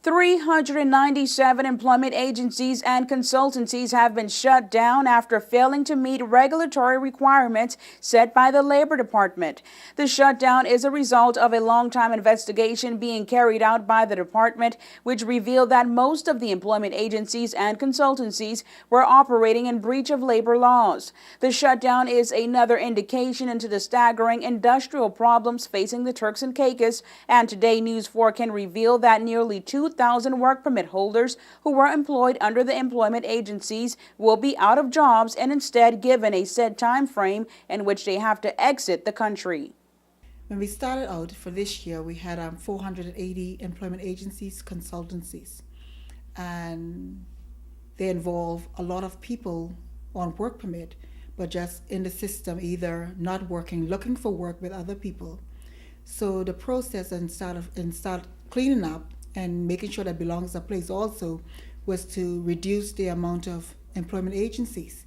397 employment agencies and consultancies have been shut down after failing to meet regulatory requirements set by the Labor Department. The shutdown is a result of a long-time investigation being carried out by the department, which revealed that most of the employment agencies and consultancies were operating in breach of labor laws. The shutdown is another indication into the staggering industrial problems facing the Turks and Caicos, and today News 4 can reveal that nearly 2,000 work permit holders who were employed under the employment agencies will be out of jobs and instead given a set time frame in which they have to exit the country. When we started out for this year, we had 480 employment agencies, consultancies, and they involve a lot of people on work permit, but just in the system, either not working, looking for work with other people. So the process and start cleaning up and making sure that belongs a place also was to reduce the amount of employment agencies.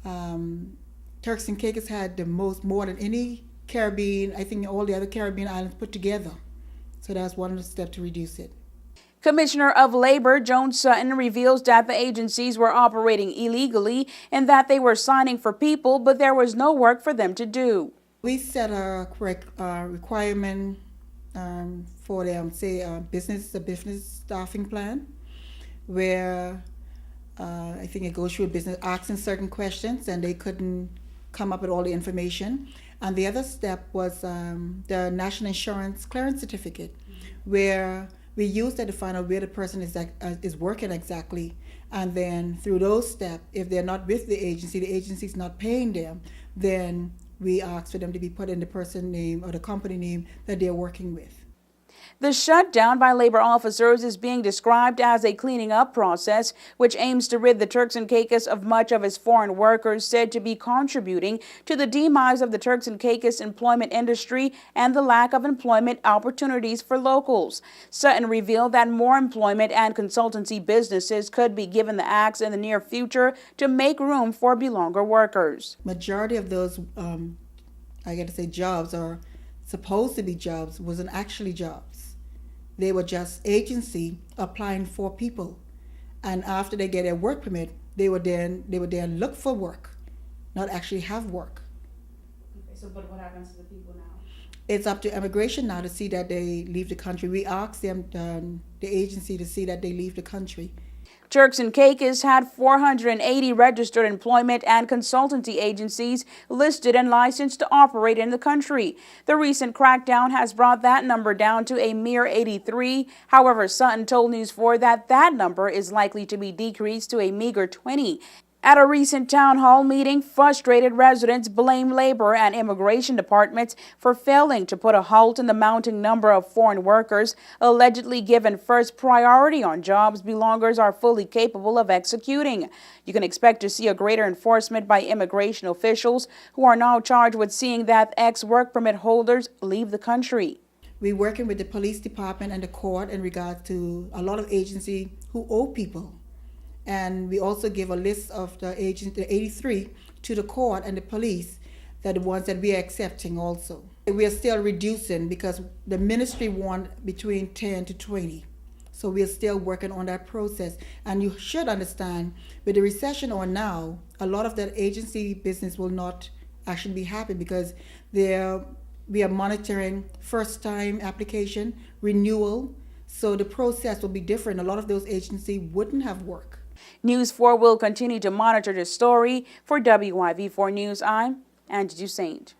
Turks and Caicos had the more than any Caribbean, I think all the other Caribbean islands put together. So that's one of the steps to reduce it. Commissioner of Labor Joan Sutton reveals that the agencies were operating illegally and that they were signing for people, but there was no work for them to do. We set a requirement for them, say a business staffing plan, where I think it goes through a business asking certain questions and they couldn't come up with all the information. And the other step was the National Insurance Clearance Certificate, where we use that to find out where the person is working exactly. And then through those steps, if they're not with the agency's not paying them, then we ask for them to be put in the person name or the company name that they're working with. The shutdown by labor officers is being described as a cleaning up process, which aims to rid the Turks and Caicos of much of its foreign workers said to be contributing to the demise of the Turks and Caicos employment industry and the lack of employment opportunities for locals. Sutton revealed that more employment and consultancy businesses could be given the axe in the near future to make room for belonger workers. Majority of those, jobs are supposed to be jobs, wasn't actually jobs. They were just agency applying for people, and after they get a work permit, they would then look for work, not actually have work. Okay, so but what happens to the people now? It's up to immigration now to see that they leave the country. We ask them, the agency, to see that they leave the country. Turks and Caicos had 480 registered employment and consultancy agencies listed and licensed to operate in the country. The recent crackdown has brought that number down to a mere 83. However, Sutton told News 4 that number is likely to be decreased to a meager 20. At a recent town hall meeting, frustrated residents blame labor and immigration departments for failing to put a halt in the mounting number of foreign workers allegedly given first priority on jobs belongers are fully capable of executing. You can expect to see a greater enforcement by immigration officials who are now charged with seeing that ex-work permit holders leave the country. We're working with the police department and the court in regards to a lot of agencies who owe people. And we also give a list of the 83, to the court and the police, that the ones that we are accepting also. We are still reducing because the ministry want between 10 to 20. So we are still working on that process. And you should understand, with the recession on now, a lot of that agency business will not actually be happy because we are monitoring first-time application, renewal. So the process will be different. A lot of those agencies wouldn't have work. News 4 will continue to monitor the story. For WIV4 News, I'm Angie Dusaint.